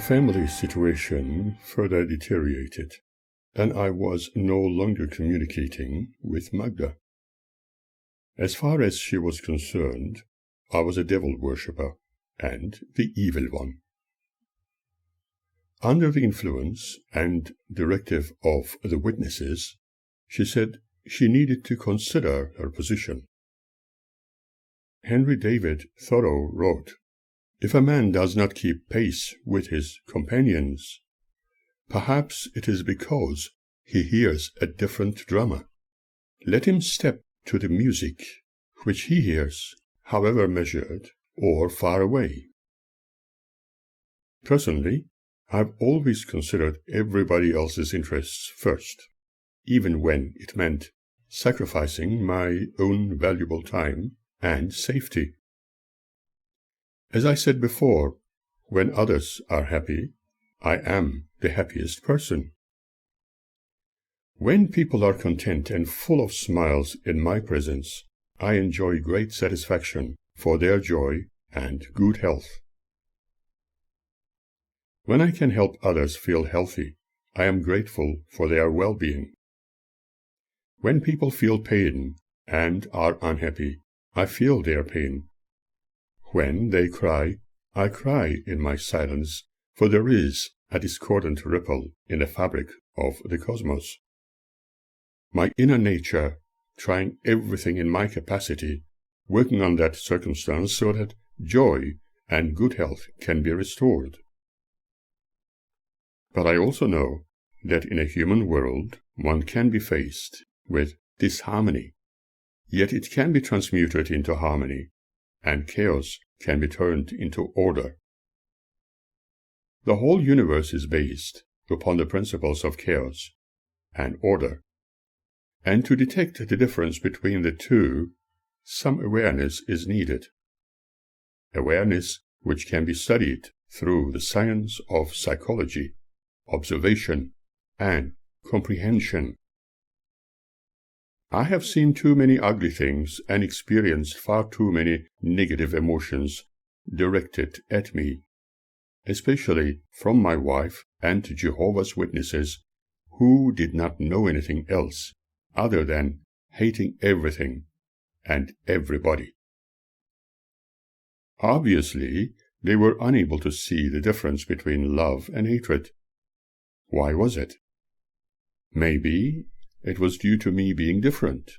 family situation further deteriorated, and I was no longer communicating with Magda. As far as she was concerned, I was a devil worshipper and the evil one. Under the influence and directive of the witnesses, she said she needed to consider her position. Henry David Thoreau wrote, "If a man does not keep pace with his companions, perhaps it is because he hears a different drummer. Let him step to the music which he hears, however measured or far away." Personally, I've always considered everybody else's interests first, even when it meant sacrificing my own valuable time and safety. As I said before, when others are happy, I am the happiest person. When people are content and full of smiles in my presence, I enjoy great satisfaction for their joy and good health. When I can help others feel healthy, I am grateful for their well-being. When people feel pain and are unhappy, I feel their pain. When they cry, I cry in my silence, for there is a discordant ripple in the fabric of the cosmos. My inner nature, trying everything in my capacity, working on that circumstance so that joy and good health can be restored. But I also know that in a human world one can be faced with disharmony, yet it can be transmuted into harmony, and chaos can be turned into order. The whole universe is based upon the principles of chaos and order, and to detect the difference between the two, some awareness is needed. Awareness which can be studied through the science of psychology, observation, and comprehension. I have seen too many ugly things and experienced far too many negative emotions directed at me, especially from my wife and Jehovah's Witnesses, who did not know anything else other than hating everything and everybody. Obviously, they were unable to see the difference between love and hatred. Why was it? Maybe it was due to me being different.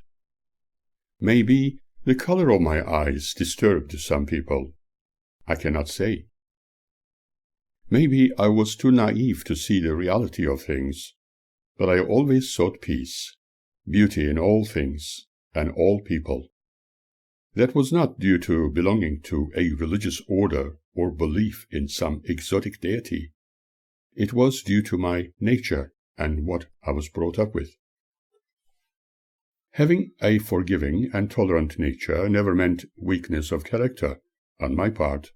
Maybe the color of my eyes disturbed some people. I cannot say. Maybe I was too naive to see the reality of things, but I always sought peace, beauty in all things and all people. That was not due to belonging to a religious order or belief in some exotic deity. It was due to my nature and what I was brought up with. Having a forgiving and tolerant nature never meant weakness of character on my part.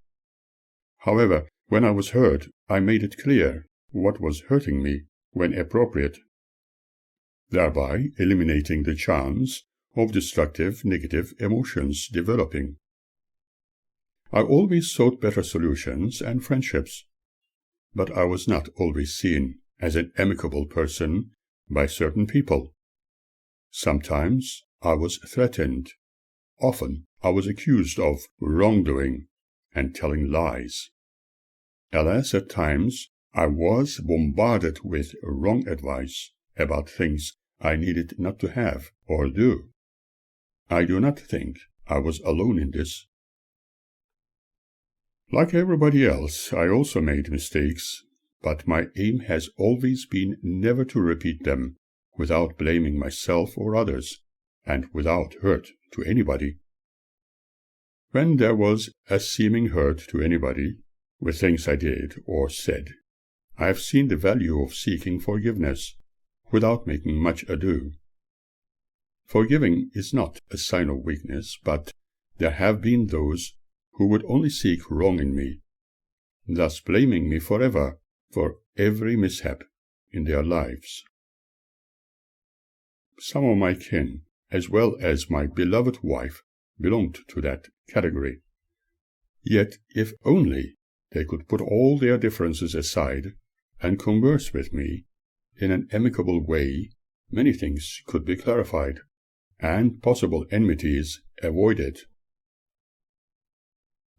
However, when I was hurt, I made it clear what was hurting me when appropriate, thereby eliminating the chance of destructive negative emotions developing. I always sought better solutions and friendships, but I was not always seen as an amicable person by certain people. Sometimes I was threatened. Often I was accused of wrongdoing and telling lies. Alas, at times I was bombarded with wrong advice about things I needed not to have or do. I do not think I was alone in this. Like everybody else, I also made mistakes, but my aim has always been never to repeat them without blaming myself or others, and without hurt to anybody. When there was a seeming hurt to anybody, with things I did or said, I have seen the value of seeking forgiveness, without making much ado. Forgiving is not a sign of weakness, but there have been those who would only seek wrong in me, thus blaming me forever for every mishap in their lives. Some of my kin, as well as my beloved wife, belonged to that category. Yet, if only they could put all their differences aside and converse with me in an amicable way, many things could be clarified, and possible enmities avoided.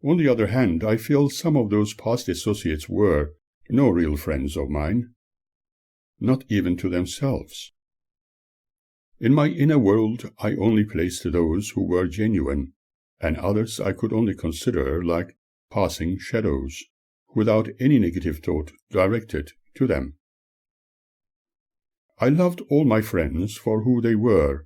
On the other hand, I feel some of those past associates were no real friends of mine, not even to themselves. In my inner world, I only placed those who were genuine, and others I could only consider like passing shadows, without any negative thought directed to them. I loved all my friends for who they were,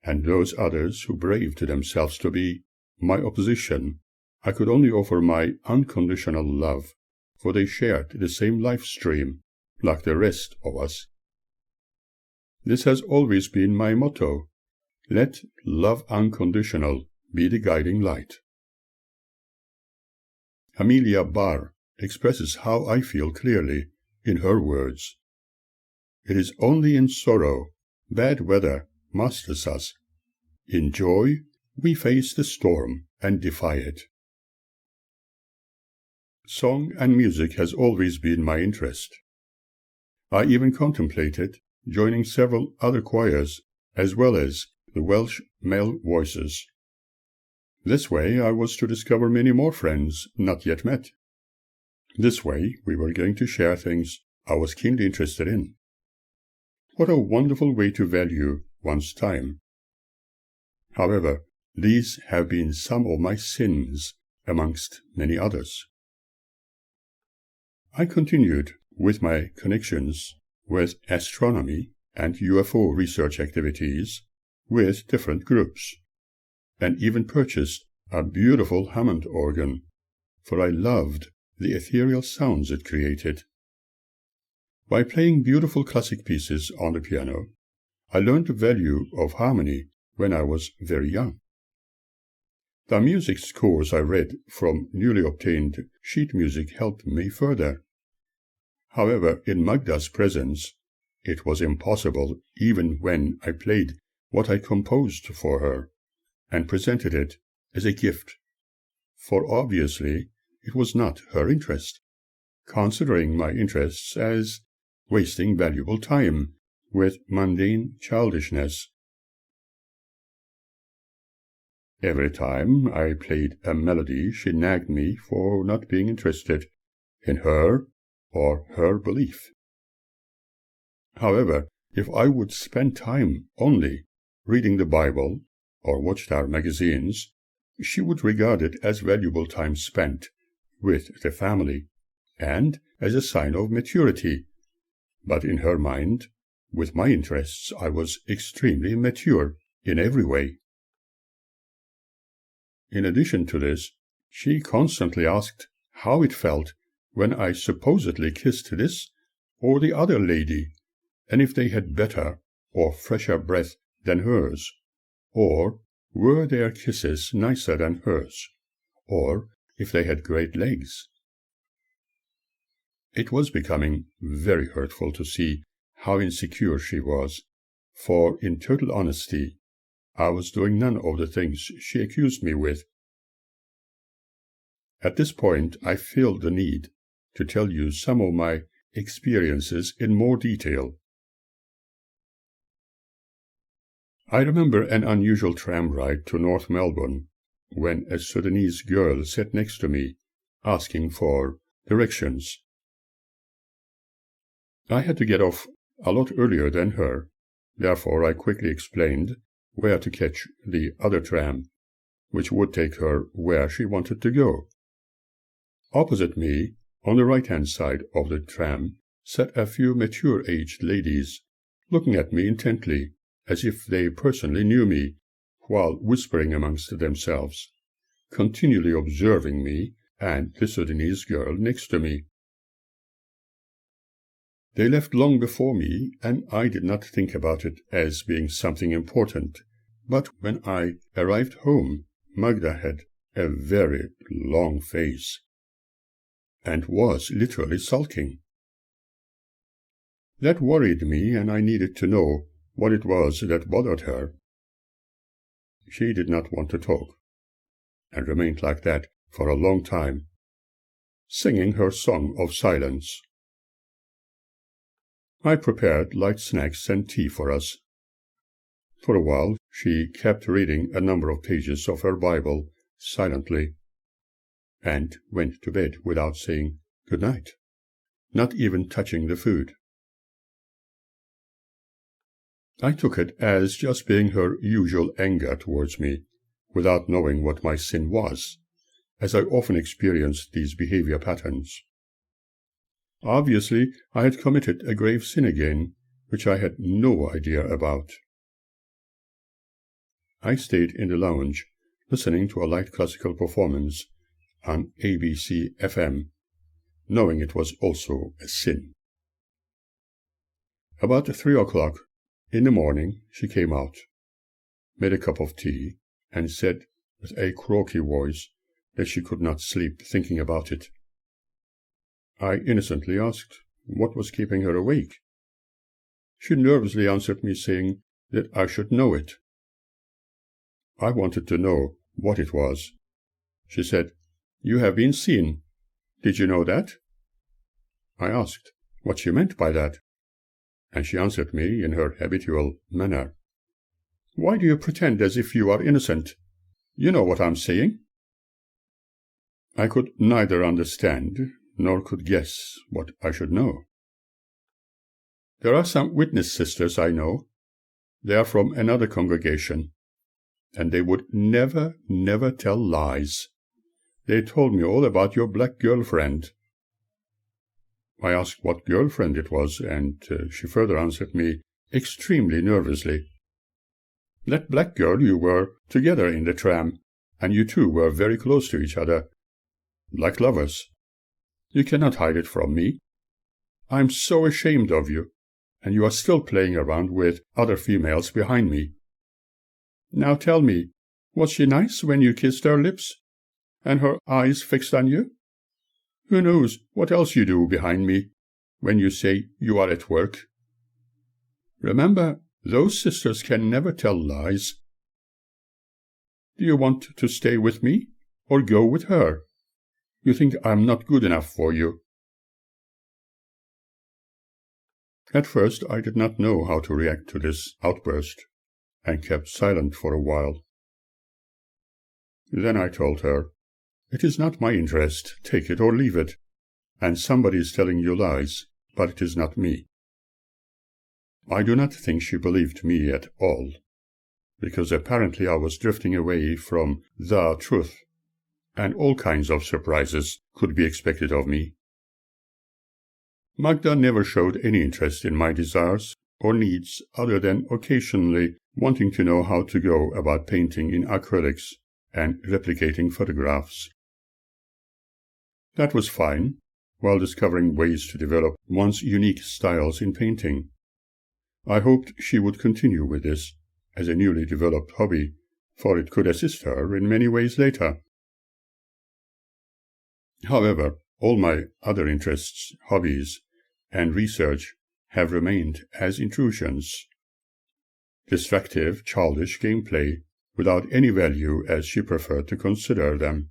and those others who braved themselves to be my opposition, I could only offer my unconditional love, for they shared the same life stream like the rest of us. This has always been my motto: let love unconditional be the guiding light. Amelia Barr expresses how I feel clearly in her words: "It is only in sorrow bad weather masters us. In joy we face the storm and defy it." Song and music has always been my interest. I even contemplated joining several other choirs, as well as the Welsh male voices. This way I was to discover many more friends not yet met. This way we were going to share things I was keenly interested in. What a wonderful way to value one's time. However, these have been some of my sins, amongst many others. I continued with my connections with astronomy and UFO research activities with different groups, and even purchased a beautiful Hammond organ, for I loved the ethereal sounds it created. By playing beautiful classic pieces on the piano, I learned the value of harmony when I was very young. The music scores I read from newly obtained sheet music helped me further. However, in Magda's presence, it was impossible even when I played what I composed for her and presented it as a gift, for obviously it was not her interest, considering my interests as wasting valuable time with mundane childishness. Every time I played a melody, she nagged me for not being interested in her or her belief. However, if I would spend time only reading the Bible or Watchtower magazines, she would regard it as valuable time spent with the family and as a sign of maturity. But in her mind, with my interests, I was extremely mature in every way. In addition to this, she constantly asked how it felt when I supposedly kissed this or the other lady, and if they had better or fresher breath than hers, or were their kisses nicer than hers, or if they had great legs. It was becoming very hurtful to see how insecure she was, for in total honesty, I was doing none of the things she accused me with. At this point, I feel the need to tell you some of my experiences in more detail. I remember an unusual tram ride to North Melbourne when a Sudanese girl sat next to me, asking for directions. I had to get off a lot earlier than her, therefore I quickly explained where to catch the other tram, which would take her where she wanted to go. Opposite me, on the right-hand side of the tram, sat a few mature-aged ladies, looking at me intently, as if they personally knew me, while whispering amongst themselves, continually observing me and the Sudanese girl next to me. They left long before me, and I did not think about it as being something important, but when I arrived home, Magda had a very long face, and was literally sulking. That worried me, and I needed to know what it was that bothered her. She did not want to talk, and remained like that for a long time. singing her song of silence. I prepared light snacks and tea for us. For a while she kept reading a number of pages of her Bible silently, and went to bed without saying good night, not even touching the food. I took it as just being her usual anger towards me, without knowing what my sin was, as I often experienced these behavior patterns. Obviously, I had committed a grave sin again, which I had no idea about. I stayed in the lounge, listening to a light classical performance on ABC FM, knowing it was also a sin. About 3 o'clock in the morning, she came out, made a cup of tea, and said with a croaky voice that she could not sleep thinking about it. I innocently asked what was keeping her awake. She nervously answered me, saying that I should know it. I wanted to know what it was. She said, "You have been seen. Did you know that?" I asked what she meant by that, and she answered me in her habitual manner. "Why do you pretend as if you are innocent? You know what I'm saying." I could neither understand nor could guess what I should know. There are some witness sisters I know. They are from another congregation, and they would never tell lies. They told me all about your black girlfriend. I asked what girlfriend it was, and she further answered me extremely nervously. "That black girl you were together in the tram, and you two were very close to each other, like lovers. You cannot hide it from me. I'm so ashamed of you, and you are still playing around with other females behind me. Now tell me, was she nice when you kissed her lips, and her eyes fixed on you? Who knows what else you do behind me when you say you are at work? Remember, those sisters can never tell lies. Do you want to stay with me or go with her? You think I'm not good enough for you." At first I did not know how to react to this outburst, and kept silent for a while. Then I told her, "It is not my interest, take it or leave it, and somebody is telling you lies, but it is not me." I do not think she believed me at all, because apparently I was drifting away from the truth, and all kinds of surprises could be expected of me. Magda never showed any interest in my desires or needs other than occasionally wanting to know how to go about painting in acrylics and replicating photographs. That was fine, while discovering ways to develop one's unique styles in painting. I hoped she would continue with this as a newly developed hobby, for it could assist her in many ways later. However, all my other interests, hobbies, and research have remained as intrusions. Distractive, childish gameplay without any value as she preferred to consider them.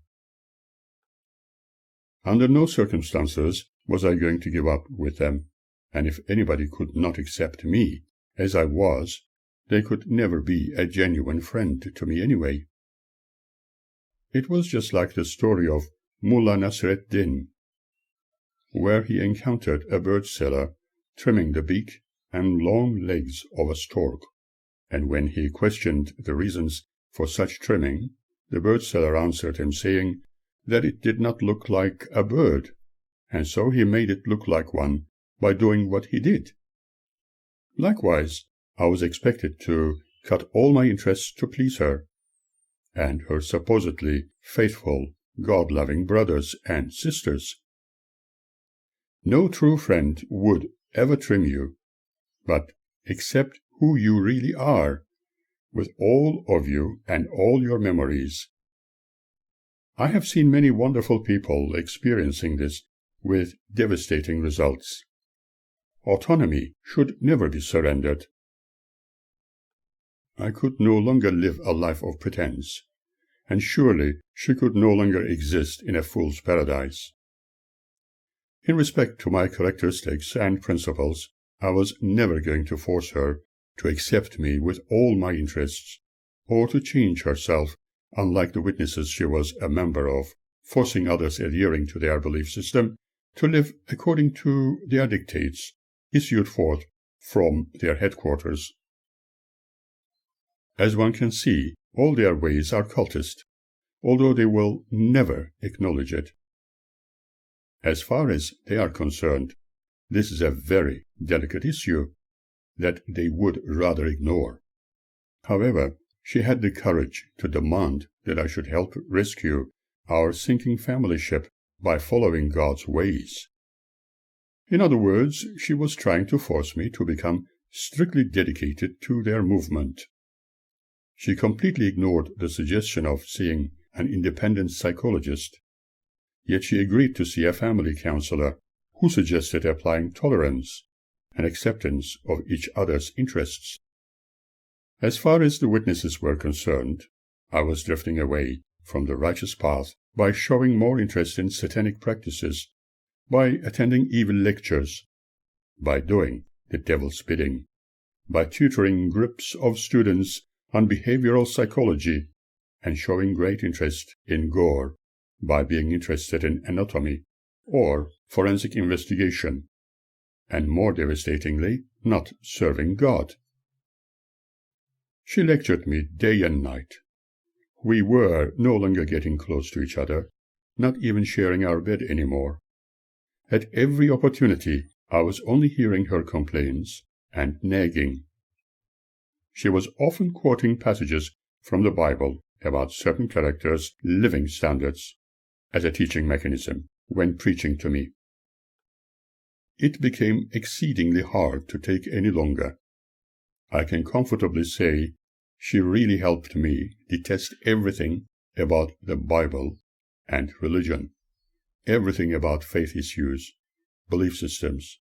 Under no circumstances was I going to give up with them, and if anybody could not accept me as I was, they could never be a genuine friend to me anyway. It was just like the story of Mullah Nasreddin, where he encountered a bird seller trimming the beak and long legs of a stork, and when he questioned the reasons for such trimming, the bird seller answered him, saying that it did not look like a bird, and so he made it look like one by doing what he did. Likewise, I was expected to cut all my interests to please her, and her supposedly faithful, God-loving brothers and sisters. No true friend would ever trim you, but accept who you really are, with all of you and all your memories. I have seen many wonderful people experiencing this with devastating results. Autonomy should never be surrendered. I could no longer live a life of pretense, and surely she could no longer exist in a fool's paradise. In respect to my characteristics and principles, I was never going to force her to accept me with all my interests, or to change herself, unlike the witnesses she was a member of, forcing others adhering to their belief system to live according to their dictates, issued forth from their headquarters. As one can see, all their ways are cultist, although they will never acknowledge it. As far as they are concerned, this is a very delicate issue that they would rather ignore. However, she had the courage to demand that I should help rescue our sinking family ship by following God's ways. In other words, she was trying to force me to become strictly dedicated to their movement. She completely ignored the suggestion of seeing an independent psychologist, yet she agreed to see a family counselor who suggested applying tolerance and acceptance of each other's interests. As far as the witnesses were concerned, I was drifting away from the righteous path by showing more interest in satanic practices, by attending evil lectures, by doing the devil's bidding, by tutoring groups of students on behavioral psychology, and showing great interest in gore, by being interested in anatomy or forensic investigation, and more devastatingly, not serving God. She lectured me day and night. We were no longer getting close to each other, not even sharing our bed anymore. At every opportunity, I was only hearing her complaints and nagging. She was often quoting passages from the Bible about certain characters' living standards as a teaching mechanism when preaching to me. It became exceedingly hard to take any longer. I can comfortably say she really helped me detest everything about the Bible and religion, everything about faith issues, belief systems,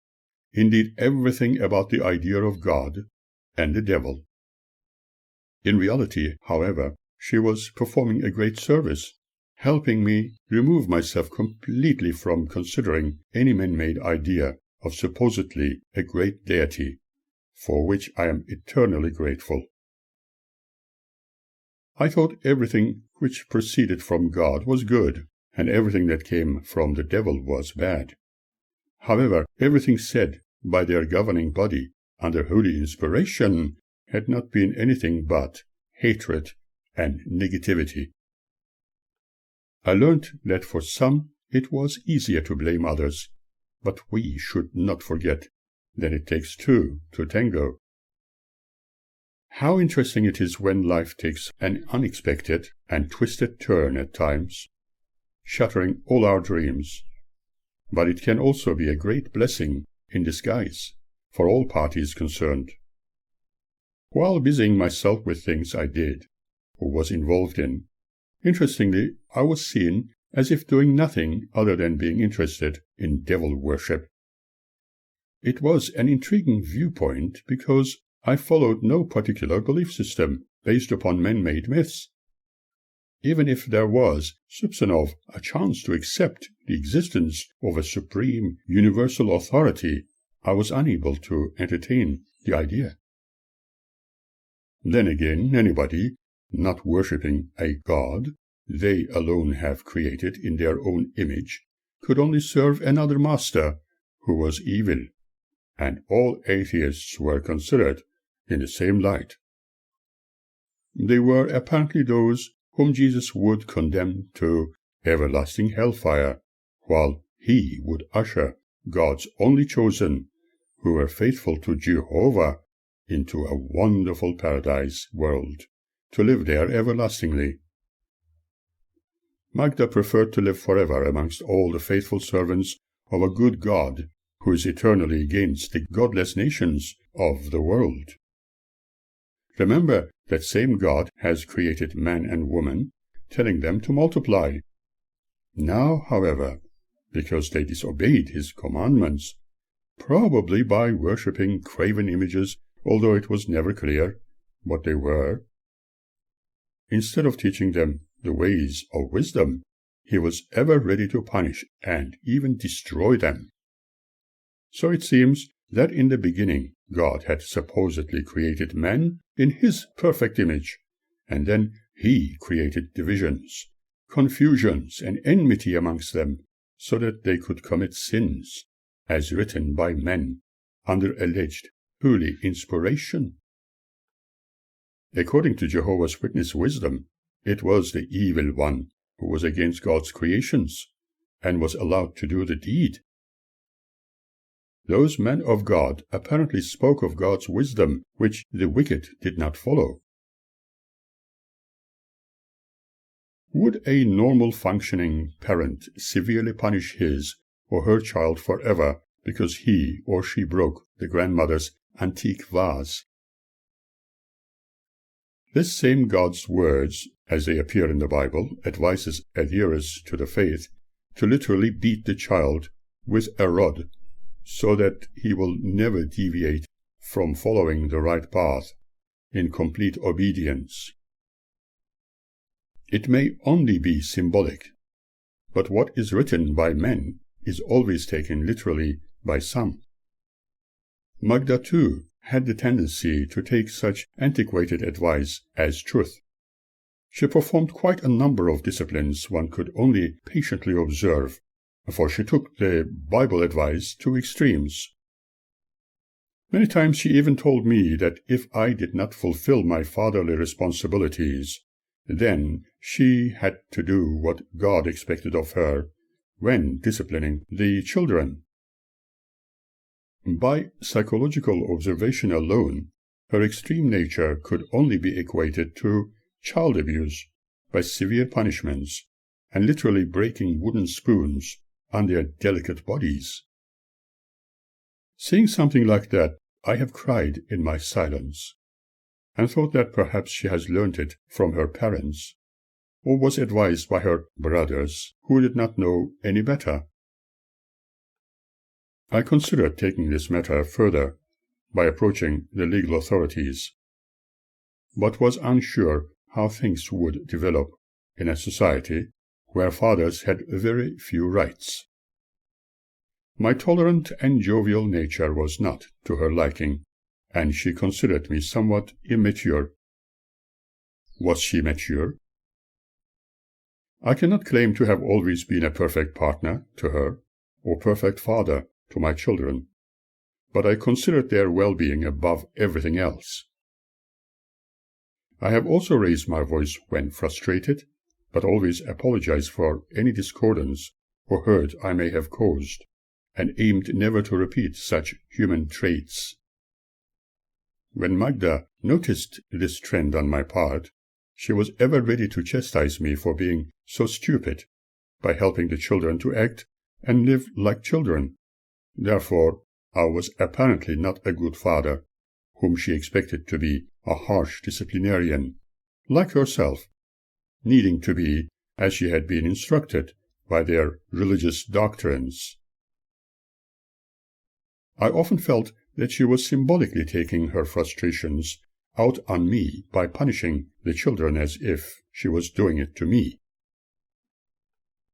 indeed everything about the idea of God and the devil. In reality, however, she was performing a great service, helping me remove myself completely from considering any man-made idea of supposedly a great deity, for which I am eternally grateful. I thought everything which proceeded from God was good, and everything that came from the devil was bad. However, everything said by their governing body under holy inspiration had not been anything but hatred and negativity. I learned that for some it was easier to blame others, but we should not forget that it takes two to tango. How interesting it is when life takes an unexpected and twisted turn at times, shattering all our dreams. But it can also be a great blessing in disguise for all parties concerned. While busying myself with things I did or was involved in, interestingly, I was seen as if doing nothing other than being interested in devil worship. It was an intriguing viewpoint because I followed no particular belief system based upon man-made myths. Even if there was, soupçon a chance to accept the existence of a supreme universal authority, I was unable to entertain the idea. Then again, anybody not worshipping a god they alone have created in their own image could only serve another master who was evil, and all atheists were considered in the same light. They were apparently those whom Jesus would condemn to everlasting hellfire, while he would usher God's only chosen, who were faithful to Jehovah, into a wonderful paradise world, to live there everlastingly. Magda preferred to live forever amongst all the faithful servants of a good God, who is eternally against the godless nations of the world. Remember that same God has created man and woman, telling them to multiply. Now, however, because they disobeyed his commandments, probably by worshipping graven images, although it was never clear what they were, instead of teaching them the ways of wisdom, he was ever ready to punish and even destroy them. So it seems that in the beginning God had supposedly created man in his perfect image, and then he created divisions, confusions, and enmity amongst them, so that they could commit sins, as written by men, under alleged holy inspiration. According to Jehovah's Witness wisdom, it was the evil one who was against God's creations, and was allowed to do the deed. Those men of God apparently spoke of God's wisdom, which the wicked did not follow. Would a normal functioning parent severely punish his or her child forever because he or she broke the grandmother's antique vase? This same God's words, as they appear in the Bible, advises adherers to the faith to literally beat the child with a rod, so that he will never deviate from following the right path in complete obedience. It may only be symbolic, but what is written by men is always taken literally by some. Magda, too, had the tendency to take such antiquated advice as truth. She performed quite a number of disciplines one could only patiently observe, for she took the Bible advice to extremes. Many times she even told me that if I did not fulfill my fatherly responsibilities, then she had to do what God expected of her when disciplining the children. By psychological observation alone, her extreme nature could only be equated to child abuse by severe punishments and literally breaking wooden spoons on their delicate bodies. Seeing something like that, I have cried in my silence, and thought that perhaps she has learnt it from her parents, or was advised by her brothers, who did not know any better. I considered taking this matter further by approaching the legal authorities, but was unsure how things would develop in a society where fathers had very few rights. My tolerant and jovial nature was not to her liking, and she considered me somewhat immature. Was she mature? I cannot claim to have always been a perfect partner to her, or perfect father to my children, but I considered their well-being above everything else. I have also raised my voice when frustrated, but always apologized for any discordance or hurt I may have caused, and aimed never to repeat such human traits. When Magda noticed this trend on my part, she was ever ready to chastise me for being so stupid, by helping the children to act and live like children. Therefore, I was apparently not a good father, whom she expected to be a harsh disciplinarian, like herself, needing to be as she had been instructed by their religious doctrines. I often felt that she was symbolically taking her frustrations out on me by punishing the children as if she was doing it to me.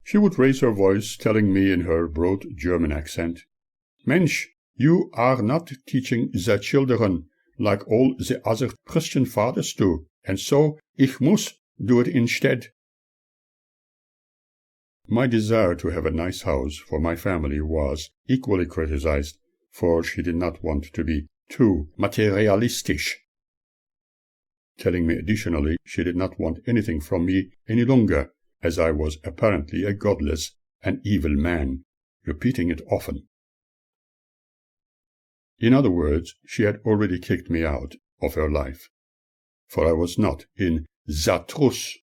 She would raise her voice, telling me in her broad German accent, "Mensch, you are not teaching the children like all the other Christian fathers do, and so ich muss do it instead." My desire to have a nice house for my family was equally criticized, for she did not want to be too materialistisch, telling me additionally she did not want anything from me any longer, as I was apparently a godless and evil man, repeating it often. In other words, she had already kicked me out of her life, for I was not in Zatruss.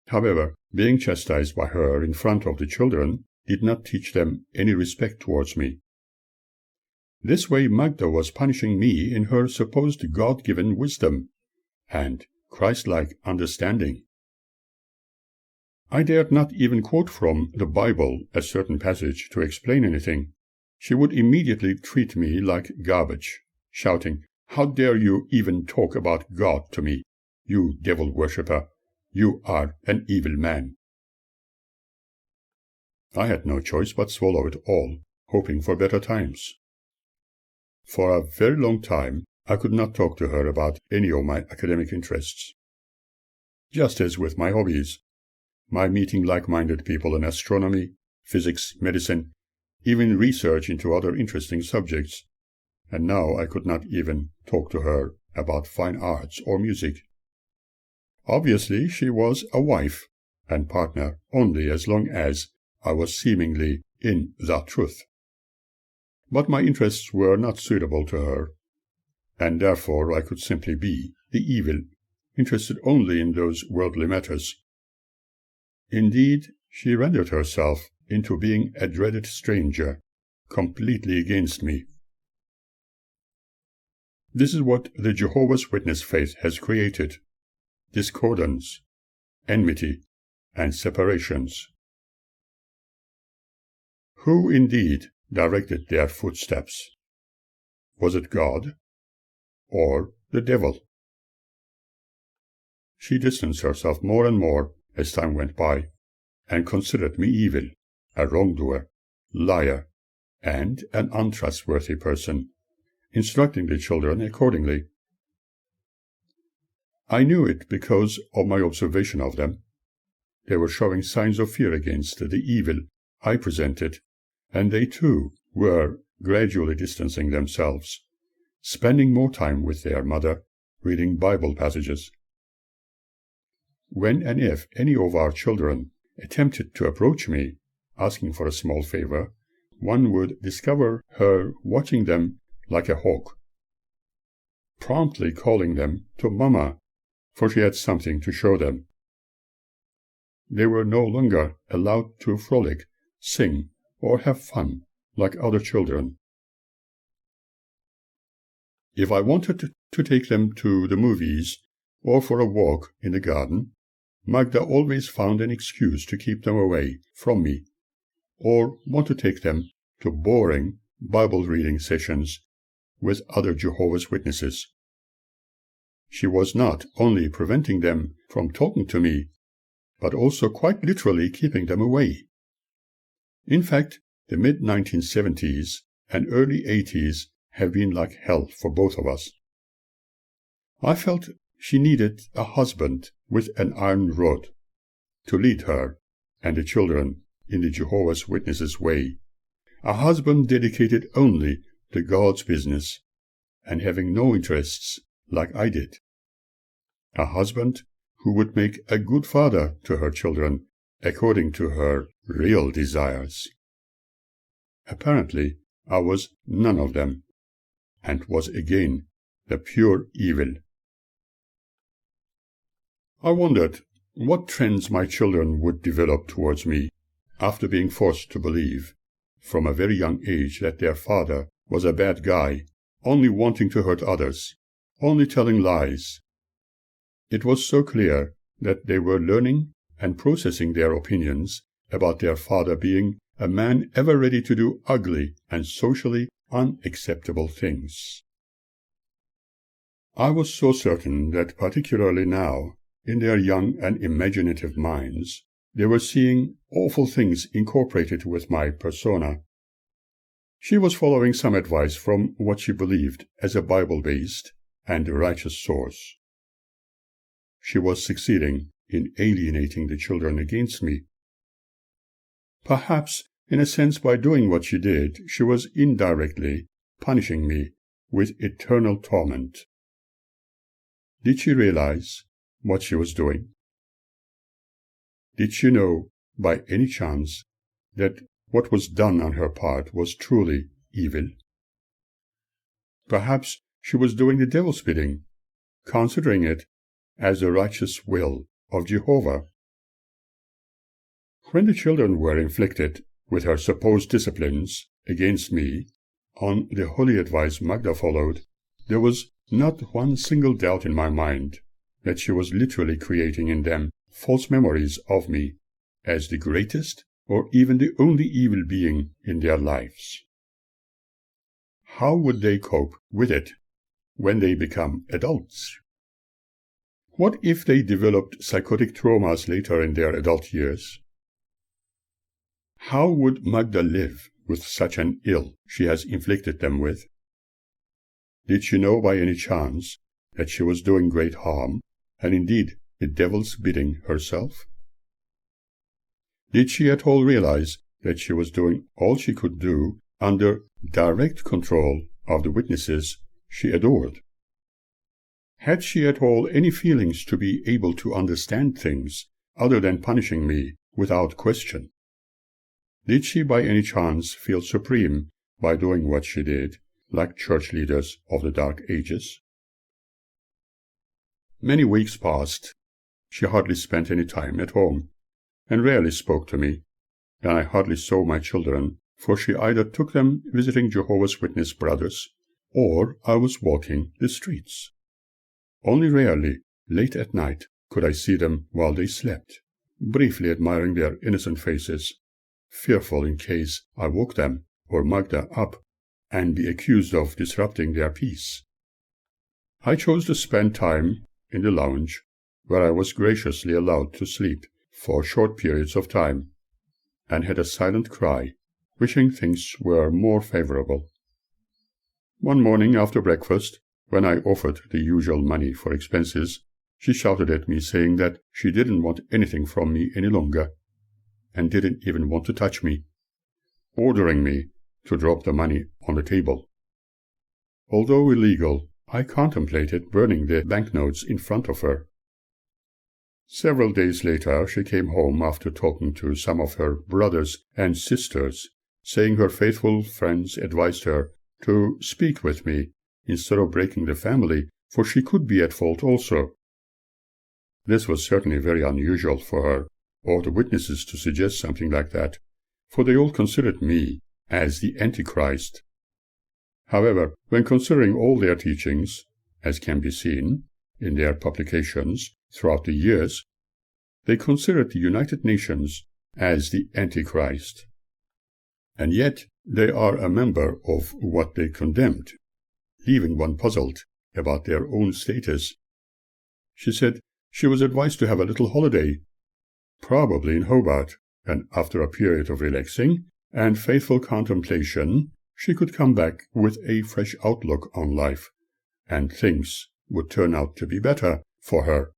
However, being chastised by her in front of the children did not teach them any respect towards me. This way Magda was punishing me in her supposed God-given wisdom and Christ-like understanding. I dared not even quote from the Bible a certain passage to explain anything. She would immediately treat me like garbage, shouting, "How dare you even talk about God to me, you devil worshipper? You are an evil man." I had no choice but swallow it all, hoping for better times. For a very long time, I could not talk to her about any of my academic interests. Just as with my hobbies, my meeting like-minded people in astronomy, physics, medicine, even research into other interesting subjects, and now I could not even talk to her about fine arts or music. Obviously, she was a wife and partner only as long as I was seemingly in the truth. But my interests were not suitable to her, and therefore I could simply be the evil, interested only in those worldly matters. Indeed, she rendered herself into being a dreaded stranger, completely against me. This is what the Jehovah's Witness faith has created: discordance, enmity, and separations. Who indeed directed their footsteps? Was it God or the devil? She distanced herself more and more as time went by, and considered me evil, a wrongdoer, liar, and an untrustworthy person, instructing the children accordingly. I knew it because of my observation of them. They were showing signs of fear against the evil I presented, and they too were gradually distancing themselves, spending more time with their mother, reading Bible passages. When and if any of our children attempted to approach me, asking for a small favor, one would discover her watching them like a hawk, promptly calling them to Mama, for she had something to show them. They were no longer allowed to frolic, sing, or have fun like other children. If I wanted to take them to the movies or for a walk in the garden, Magda always found an excuse to keep them away from me, or want to take them to boring Bible reading sessions with other Jehovah's Witnesses. She was not only preventing them from talking to me, but also quite literally keeping them away. In fact, the mid-1970s and early 80s have been like hell for both of us. I felt she needed a husband with an iron rod to lead her and the children in the Jehovah's Witnesses way, a husband dedicated only to God's business and having no interests like I did, a husband who would make a good father to her children according to her real desires. Apparently, I was none of them, and was again the pure evil. I wondered what trends my children would develop towards me after being forced to believe from a very young age that their father was a bad guy, only wanting to hurt others, only telling lies. It was so clear that they were learning and processing their opinions about their father being a man ever ready to do ugly and socially unacceptable things. I was so certain that particularly now, in their young and imaginative minds, they were seeing awful things incorporated with my persona. She was following some advice from what she believed as a Bible-based and righteous source. She was succeeding in alienating the children against me. Perhaps, in a sense, by doing what she did, she was indirectly punishing me with eternal torment. Did she realize what she was doing? Did she know, by any chance, that what was done on her part was truly evil? Perhaps she was doing the devil's bidding, considering it as the righteous will of Jehovah. When the children were inflicted with her supposed disciplines against me, on the holy advice Magda followed, there was not one single doubt in my mind that she was literally creating in them false memories of me as the greatest or even the only evil being in their lives. How would they cope with it when they become adults? What if they developed psychotic traumas later in their adult years? How would Magda live with such an ill she has inflicted them with? Did she know by any chance that she was doing great harm, and indeed the devil's bidding herself? Did she at all realize that she was doing all she could do under direct control of the witnesses she adored? Had she at all any feelings to be able to understand things other than punishing me without question? Did she by any chance feel supreme by doing what she did, like church leaders of the Dark Ages? Many weeks passed. She hardly spent any time at home, and rarely spoke to me, and I hardly saw my children, for she either took them visiting Jehovah's Witness brothers, or I was walking the streets. Only rarely, late at night, could I see them while they slept, briefly admiring their innocent faces, fearful in case I woke them or Magda up and be accused of disrupting their peace. I chose to spend time in the lounge, where I was graciously allowed to sleep for short periods of time, and had a silent cry, wishing things were more favorable. One morning after breakfast, when I offered the usual money for expenses, she shouted at me, saying that she didn't want anything from me any longer, and didn't even want to touch me, ordering me to drop the money on the table. Although illegal, I contemplated burning the banknotes in front of her. Several days later, she came home after talking to some of her brothers and sisters, saying her faithful friends advised her to speak with me instead of breaking the family, for she could be at fault also. This was certainly very unusual for her, or the witnesses to suggest something like that, for they all considered me as the Antichrist. However, when considering all their teachings, as can be seen in their publications throughout the years, they considered the United Nations as the Antichrist. And yet they are a member of what they condemned, leaving one puzzled about their own status. She said she was advised to have a little holiday, probably in Hobart, and after a period of relaxing and faithful contemplation, she could come back with a fresh outlook on life, and things would turn out to be better for her.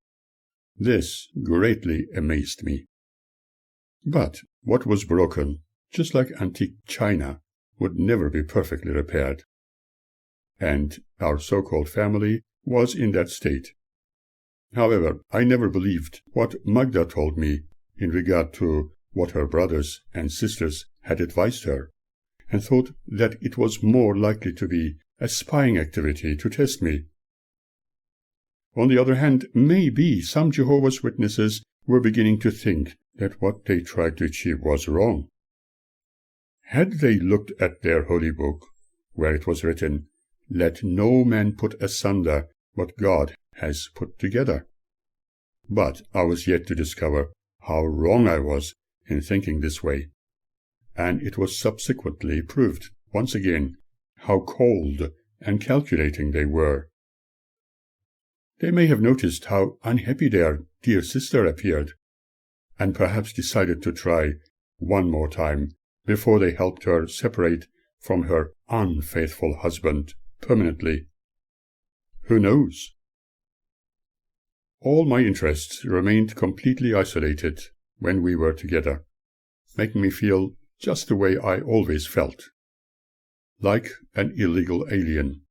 This greatly amazed me. But what was broken, just like antique china, would never be perfectly repaired. And our so-called family was in that state. However, I never believed what Magda told me in regard to what her brothers and sisters had advised her, and thought that it was more likely to be a spying activity to test me. On the other hand, maybe some Jehovah's Witnesses were beginning to think that what they tried to achieve was wrong. Had they looked at their holy book, where it was written, "Let no man put asunder what God has put together." But I was yet to discover how wrong I was in thinking this way, and it was subsequently proved once again how cold and calculating they were. They may have noticed how unhappy their dear sister appeared, and perhaps decided to try one more time before they helped her separate from her unfaithful husband permanently. Who knows? All my interests remained completely isolated when we were together, making me feel just the way I always felt, like an illegal alien.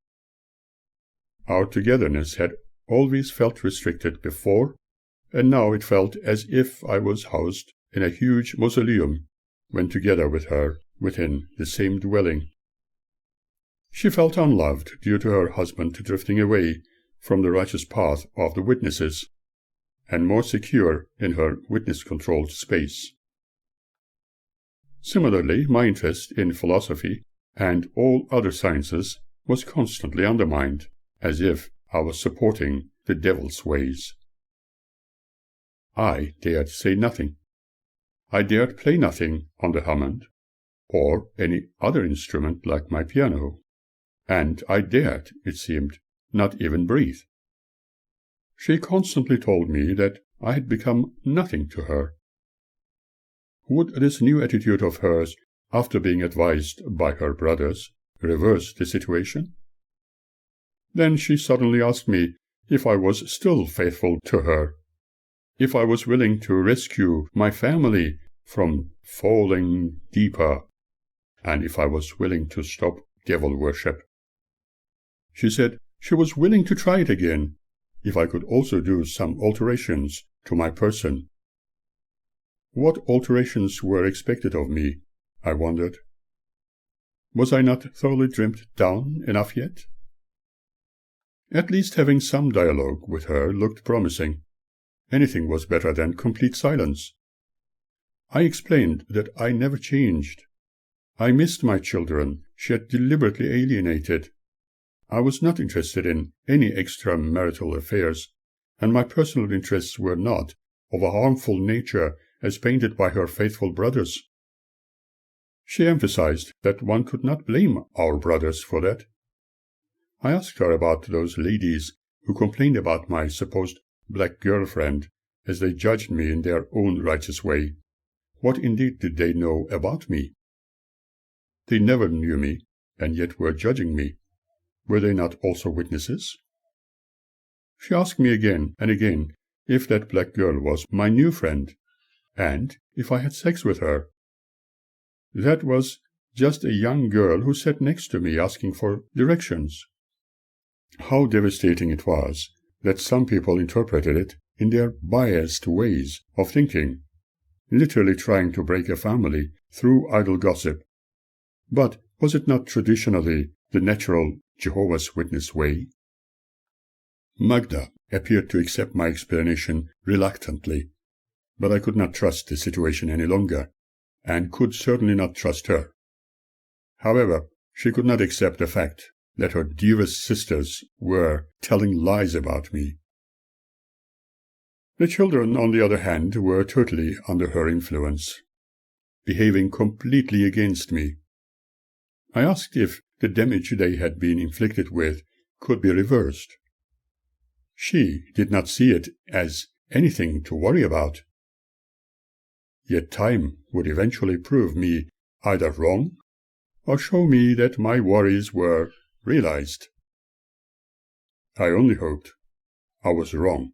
Our togetherness had always felt restricted before, and now it felt as if I was housed in a huge mausoleum when together with her within the same dwelling. She felt unloved due to her husband drifting away from the righteous path of the witnesses, and more secure in her witness-controlled space. Similarly, my interest in philosophy and all other sciences was constantly undermined, as if I was supporting the devil's ways. I dared say nothing. I dared play nothing on the Hammond, or any other instrument like my piano, and I dared, it seemed, not even breathe. She constantly told me that I had become nothing to her. Would this new attitude of hers, after being advised by her brothers, reverse the situation? Then she suddenly asked me if I was still faithful to her, if I was willing to rescue my family from falling deeper, and if I was willing to stop devil worship. She said she was willing to try it again, if I could also do some alterations to my person. What alterations were expected of me, I wondered. Was I not thoroughly trimmed down enough yet? At least having some dialogue with her looked promising. Anything was better than complete silence. I explained that I never changed. I missed my children she had deliberately alienated. I was not interested in any extramarital affairs, and my personal interests were not of a harmful nature as painted by her faithful brothers. She emphasized that one could not blame our brothers for that. I asked her about those ladies who complained about my supposed black girlfriend, as they judged me in their own righteous way. What indeed did they know about me? They never knew me, and yet were judging me. Were they not also witnesses? She asked me again and again if that black girl was my new friend, and if I had sex with her. That was just a young girl who sat next to me asking for directions. How devastating it was that some people interpreted it in their biased ways of thinking, literally trying to break a family through idle gossip. But was it not traditionally the natural Jehovah's Witness way? Magda appeared to accept my explanation reluctantly, but I could not trust the situation any longer, and could certainly not trust her. However, she could not accept the fact that her dearest sisters were telling lies about me. The children, on the other hand, were totally under her influence, behaving completely against me. I asked if the damage they had been inflicted with could be reversed. She did not see it as anything to worry about. Yet time would eventually prove me either wrong or show me that my worries were realized. I only hoped I was wrong.